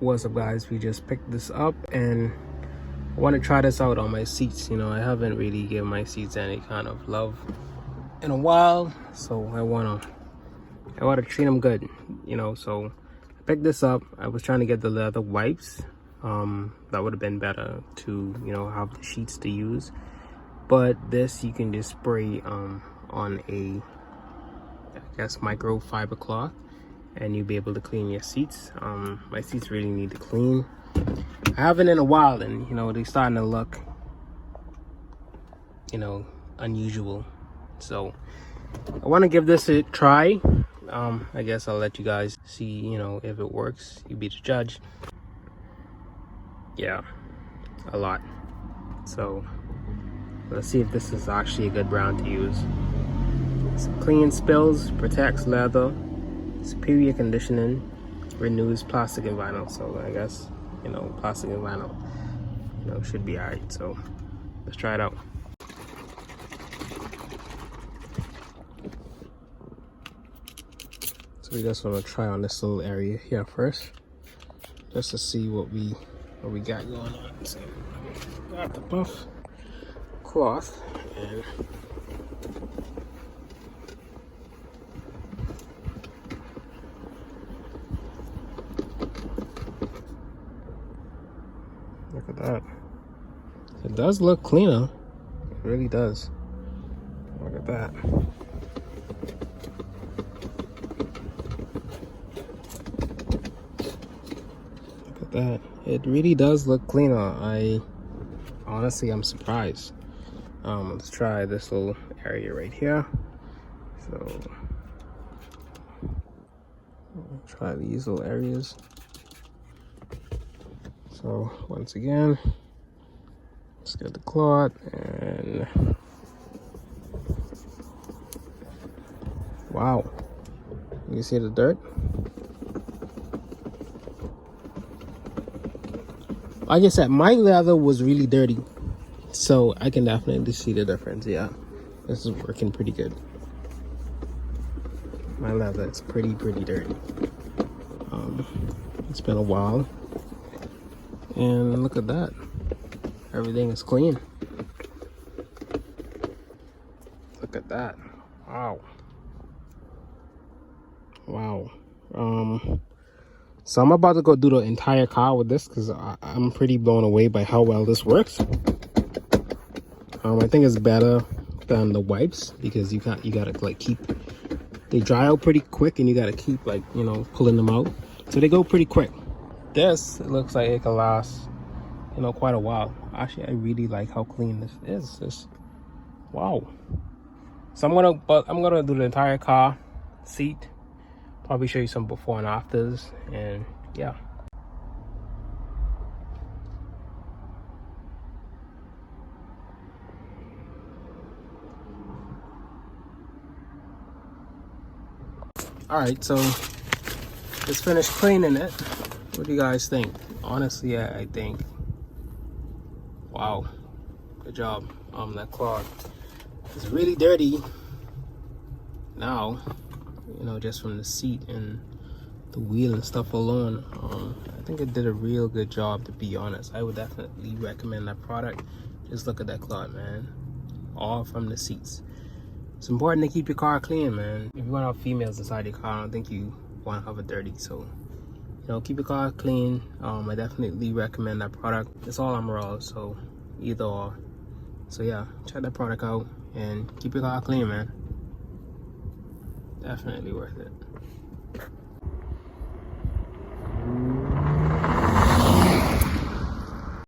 What's up, guys? We just picked this up and I want to try this out on my seats. You know, I haven't really given my seats any kind of love in a while, so I want to treat them good, you know. So I picked this up. I was trying to get the leather wipes. That would have been better to, you know, have the sheets to use, but this you can just spray on a, I guess, microfiber cloth, and you'll be able to clean your seats. My seats really need to clean. I haven't in a while, and you know, they're starting to look, you know, unusual. So I want to give this a try. I guess I'll let you guys see, you know, if it works. You be the judge. Yeah, a lot. So let's see if this is actually a good brown to use. It's clean spills, protects leather, superior conditioning, renews plastic and vinyl. So I guess, you know, plastic and vinyl, you know, should be alright. So let's try it out. So we just want to try on this little area here first, just to see what we got going on. So got the buff cloth and look at that. It does look cleaner. It really does. Look at that. Look at that. It really does look cleaner. I'm surprised. Let's try this little area right here. So try these little areas. So once again, let's get the cloth and wow, you see the dirt? Like I said, my leather was really dirty, so I can definitely see the difference. Yeah, this is working pretty good. My leather is pretty dirty. It's been a while. And look at that. Everything is clean. Look at that. Wow. Wow. So I'm about to go do the entire car with this because I'm pretty blown away by how well this works. I think it's better than the wipes because you gotta like keep, they dry out pretty quick and you gotta keep, like, you know, pulling them out. So they go pretty quick. This, it looks like it can last, you know, quite a while. Actually, I really like how clean this is. This, wow. So I'm gonna do the entire car seat. Probably show you some before and afters, and yeah. All right, so just finished cleaning it. What do you guys think? Honestly, I think, wow, good job. That cloth is really dirty now, you know, just from the seat and the wheel and stuff alone. I think it did a real good job, to be honest. I would definitely recommend that product. Just look at that cloth, man. All from the seats. It's important to keep your car clean, man. If you want to have females inside your car, I don't think you want to have it dirty. So, you know, keep your car clean. I definitely recommend that product. It's all Emerald, so either or. So yeah, check that product out and keep your car clean, man. Definitely worth it.